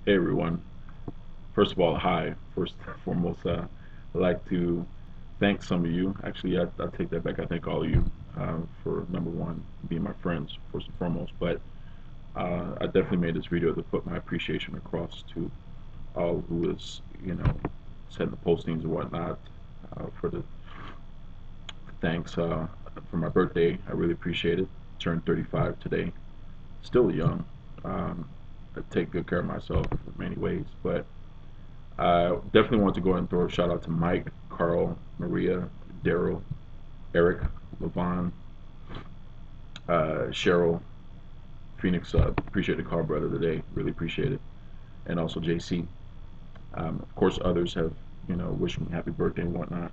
Hey everyone. First of all, hi. First and foremost, I'd like to thank some of you. Actually, I take that back. I thank all of you for number one, being my friends first and foremost. But I definitely made this video to put my appreciation across to all who is, setting the postings and whatnot for the thanks for my birthday. I really appreciate it. Turned 35 today. Still young. Um, I take good care of myself in many ways, but definitely want to go ahead and throw a shout out to Mike, Carl, Maria, Daryl, Eric, Levon, Cheryl, Phoenix. Appreciate the call, brother, today. Really appreciate it. And also JC. Of course, others have, wished me happy birthday and whatnot.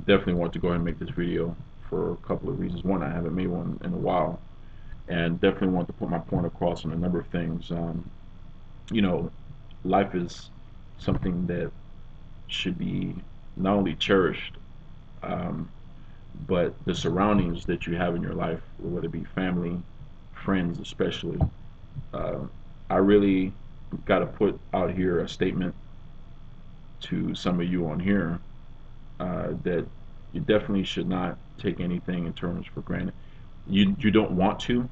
Definitely want to go ahead and make this video for a couple of reasons. One, I haven't made one in a while. And definitely want to put my point across on a number of things. You know, life is something that should be not only cherished, um, but the surroundings that you have in your life, whether it be family, friends, especially. Uh, I really got to put out here a statement to some of you on here that you definitely should not take anything in terms for granted. You don't want to,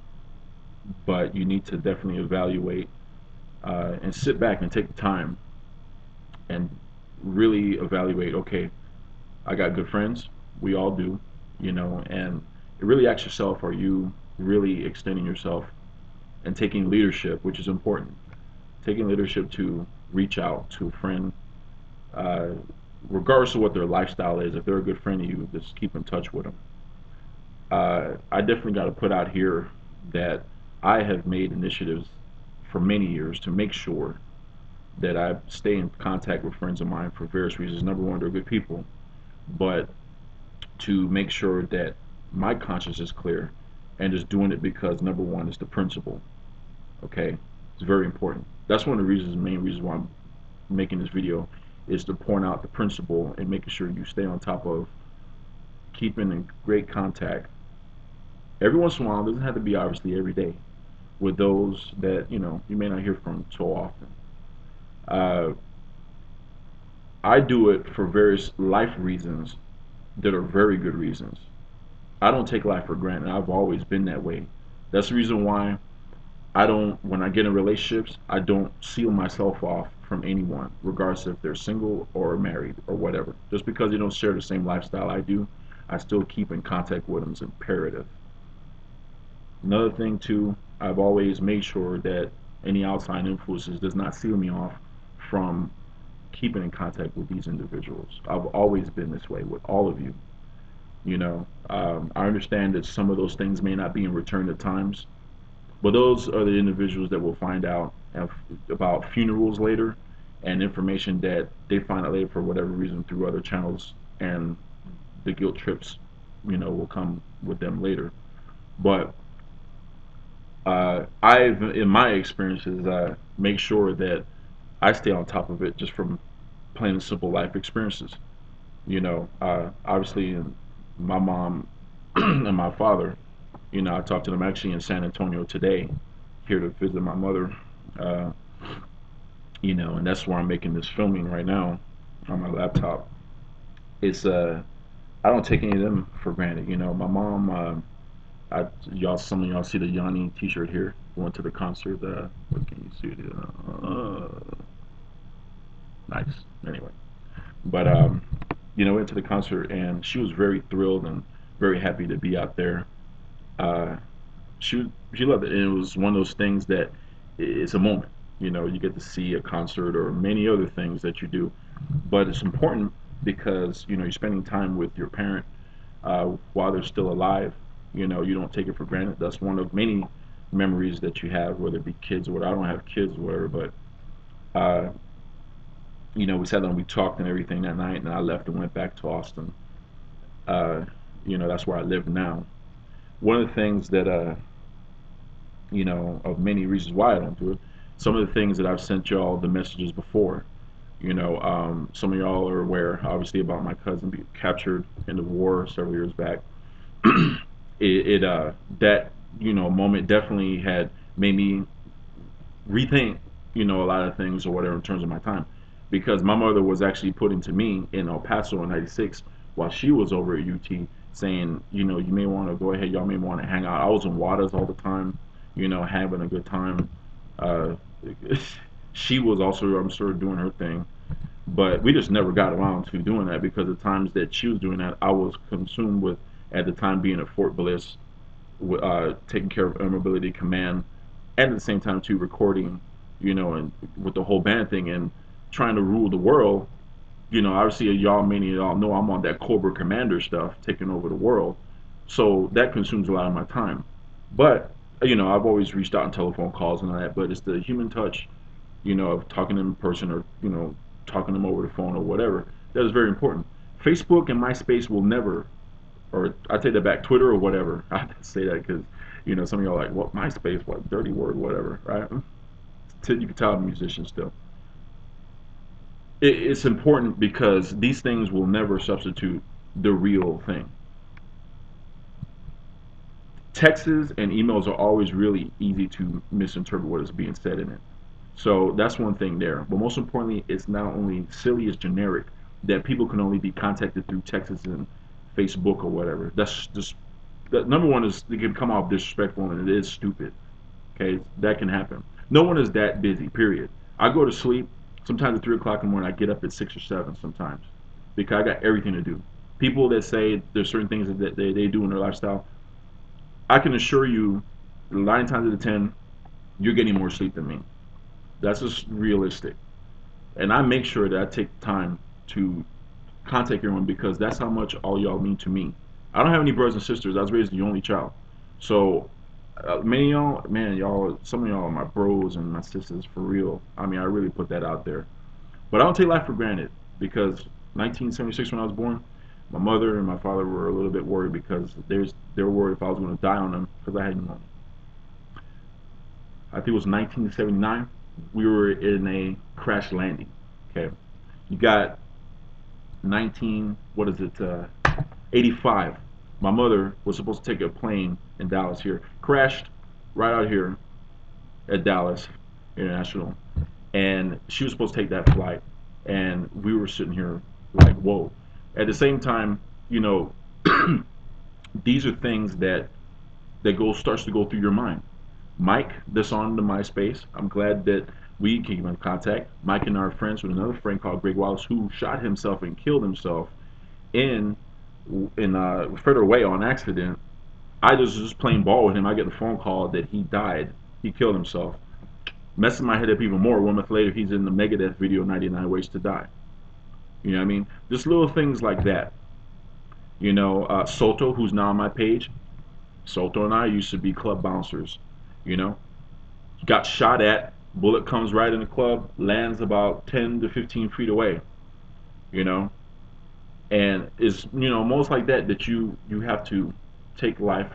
but you need to definitely evaluate and sit back and take the time and really evaluate. Okay, I got good friends. We all do, and really ask yourself: are you really extending yourself and taking leadership, which is important? Taking leadership to reach out to a friend, uh, regardless of what their lifestyle is. If they're a good friend of you, just keep in touch with them. I definitely got to put out here that I have made initiatives for many years to make sure that I stay in contact with friends of mine for various reasons. Number one, they're good people, but to make sure that my conscience is clear and just doing it because number one is the principle. Okay, it's very important. That's one of the reasons, main reasons why I'm making this video, is to point out the principle and making sure you stay on top of keeping in great contact every once in a while. It doesn't have to be obviously every day with those that you may not hear from so often. Uh, I do it for various life reasons that are very good reasons. I don't take life for granted. I've always been that way. That's the reason why I don't, when I get in relationships, I don't seal myself off from anyone, regardless if they're single or married or whatever. Just because they don't share the same lifestyle I do, I still keep in contact with them is imperative. Another thing too, I've always made sure that any outside influences does not seal me off from keeping in contact with these individuals. I've always been this way with all of you. I understand that some of those things may not be in return at times, but those are the individuals that will find out about funerals later and information that they find out later for whatever reason through other channels, and the guilt trips, will come with them later. But I've, in my experiences, make sure that I stay on top of it just from plain and simple life experiences. Obviously, my mom and my father, I talked to them actually in San Antonio today, here to visit my mother. Uh, and that's where I'm making this filming right now on my laptop. It's I don't take any of them for granted. My mom, some of y'all see the Yanni T-shirt here. Went to the concert. What can you see? Nice. Anyway, but went to the concert and she was very thrilled and very happy to be out there. Uh, she loved it, and it was one of those things that it's a moment. You get to see a concert or many other things that you do, but it's important because you're spending time with your parent while they're still alive. You don't take it for granted. That's one of many memories that you have, whether it be kids or whatever. I don't have kids or whatever, but uh, we sat down, we talked and everything that night, and I left and went back to Austin. Uh, that's where I live now. One of the things that of many reasons why I don't do it. Some of the things that I've sent y'all the messages before. Some of y'all are aware, obviously, about my cousin being captured in the war several years back. That moment definitely had made me rethink. a lot of things or whatever in terms of my time, because my mother was actually putting to me in El Paso in '96 while she was over at UT, saying, you may want to go ahead, y'all may want to hang out. I was in Waters all the time, having a good time. Uh, she was also, I'm sure, doing her thing, but we just never got around to doing that because the times that she was doing that, I was consumed with, at the time, being at Fort Bliss, taking care of Air Mobility Command, and at the same time too recording, and with the whole band thing and trying to rule the world. Obviously, many of y'all know I'm on that Cobra Commander stuff, taking over the world. So that consumes a lot of my time. But I've always reached out on telephone calls and all that. But it's the human touch, of talking to them in person, or talking to them over the phone or whatever. That is very important. Facebook and MySpace will never, or I take that back, Twitter or whatever. I have to say that because some of y'all are like, what, MySpace, what, dirty word, whatever, right? You can tell I'm a musician still. It's important because these things will never substitute the real thing. Texts and emails are always really easy to misinterpret what is being said in it. So that's one thing there. But most importantly, it's not only silly, it's generic, that people can only be contacted through texts and Facebook or whatever. That's just, that number one is, it can come off disrespectful and it is stupid. Okay, that can happen. No one is that busy. Period. I go to sleep sometimes at 3 o'clock in the morning. I get up at 6 or 7 sometimes because I got everything to do. People that say there's certain things that they do in their lifestyle, I can assure you, 9 times out of 10, you're getting more sleep than me. That's just realistic. And I make sure that I take time to contact everyone because that's how much all y'all mean to me. I don't have any brothers and sisters. I was raised the only child. So many of y'all, man, y'all, some of y'all are my bros and my sisters for real. I mean, I really put that out there. But I don't take life for granted because 1976, when I was born, my mother and my father were a little bit worried because they were worried if I was going to die on them because I had pneumonia. I think it was 1979. We were in a crash landing. Okay, you got 19. What is it? 85. My mother was supposed to take a plane in Dallas here. Crashed right out here at Dallas International, and she was supposed to take that flight, and we were sitting here like, whoa. At the same time, you know, these are things that starts to go through your mind. Mike, that's on the MySpace. I'm glad that we keep in contact. Mike and I are friends with another friend called Greg Wallace who shot himself and killed himself in Federal Way on accident. I just playing ball with him. I get the phone call that he died. He killed himself. Messing my head up even more. 1 month later, he's in the Megadeth video, 99 Ways to Die. You know what I mean? Just little things like that. Soto, who's now on my page. Soto and I used to be club bouncers. You know, got shot at. Bullet comes right in the club, lands about 10 to 15 feet away. You know, and it's most like that you have to take life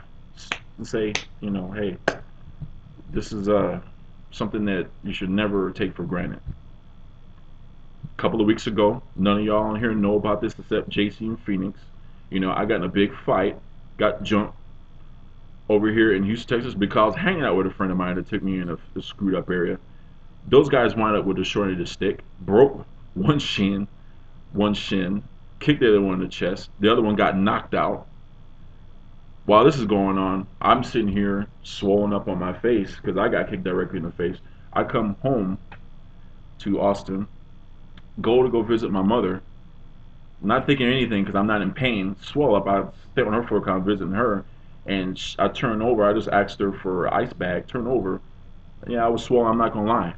and say, hey, this is something that you should never take for granted. A couple of weeks ago, none of y'all on here know about this except JC and Phoenix. I got in a big fight, got jumped over here in Houston, Texas, because I was hanging out with a friend of mine that took me in a screwed up area. Those guys wound up with a short end of the stick, broke one shin, kicked the other one in the chest. The other one got knocked out. While this is going on, I'm sitting here swollen up on my face because I got kicked directly in the face. I come home to Austin, go visit my mother, not thinking anything because I'm not in pain, swell up. I stay on her for a couple, visiting her, and I turn over. I just asked her for an ice bag. Turn over. Yeah, I was swollen. I'm not gonna lie.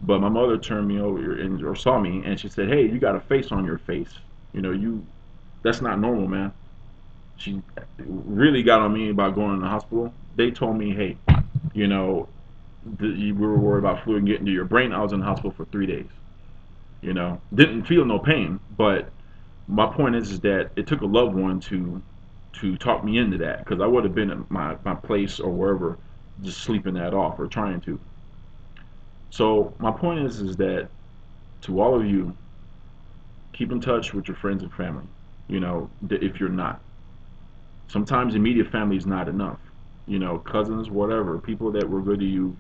But my mother turned me over or saw me, and she said, "Hey, you got a face on your face. You that's not normal, man." She really got on me about going to the hospital. They told me, "Hey, you know, we were worried about fluid getting to your brain." I was in the hospital for 3 days. Didn't feel no pain, but my point is that it took a loved one to talk me into that because I would have been at my place or wherever, just sleeping that off or trying to. So my point is that to all of you, keep in touch with your friends and family. If you're not, sometimes immediate family is not enough. Cousins, whatever, people that were good to you,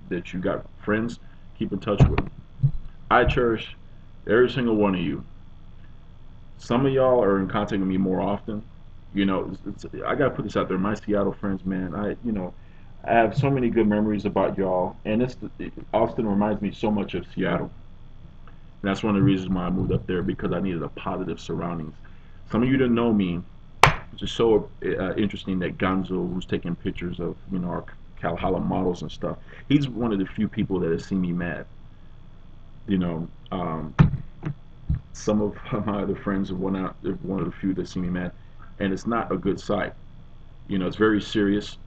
that you got friends, keep in touch with them. I cherish every single one of you. Some of y'all are in contact with me more often. I gotta put this out there. My Seattle friends, man, I have so many good memories about y'all, and Austin reminds me so much of Seattle. And that's one of the reasons why I moved up there because I needed a positive surroundings. Some of you didn't know me, which is so interesting that Gonzo, who's taking pictures of our Calhalla models and stuff, he's one of the few people that has seen me mad. You know, some of my other friends are one of the few that see me mad, and it's not a good sight. It's very serious,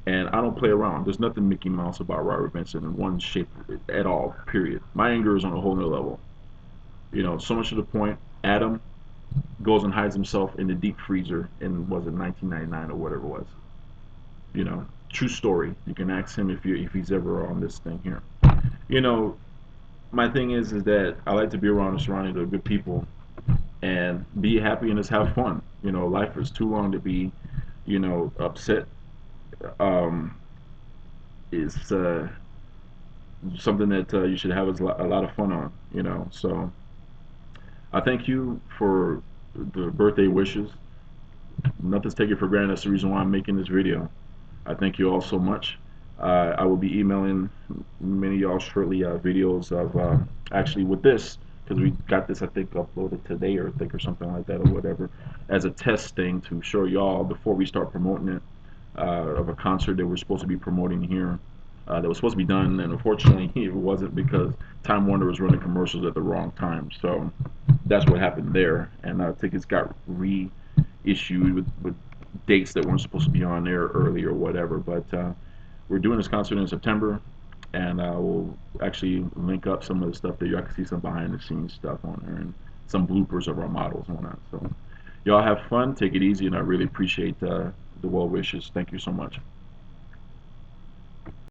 and I don't play around. There's nothing Mickey Mouse about Robert Benson in one shape at all. Period. My anger is on a whole nother level. So much to the point. Adam goes and hides himself in the deep freezer in was it 1999 or whatever it was. True story. You can ask him if he's ever on this thing here. You know, my thing is that I like to be around and surrounded with good people and be happy and just have fun. Life is too long to be, upset. Um, it's something that you should have a lot of fun on. So I thank you for the birthday wishes. Nothing's taken for granted. That's the reason why I'm making this video. I thank you all so much. I will be emailing many of y'all shortly videos of actually with this because we got this I think uploaded today or I think or something like that or whatever as a test thing to show y'all before we start promoting it of a concert that we're supposed to be promoting here that was supposed to be done and unfortunately it wasn't because Time Warner was running commercials at the wrong time. So that's what happened there, and tickets got reissued with dates that weren't supposed to be on there early or whatever. But we're doing this concert in September, and we'll actually link up some of the stuff that y'all can see some behind the scenes stuff on there and some bloopers of our models and whatnot. So y'all have fun, take it easy, and I really appreciate the well wishes. Thank you so much.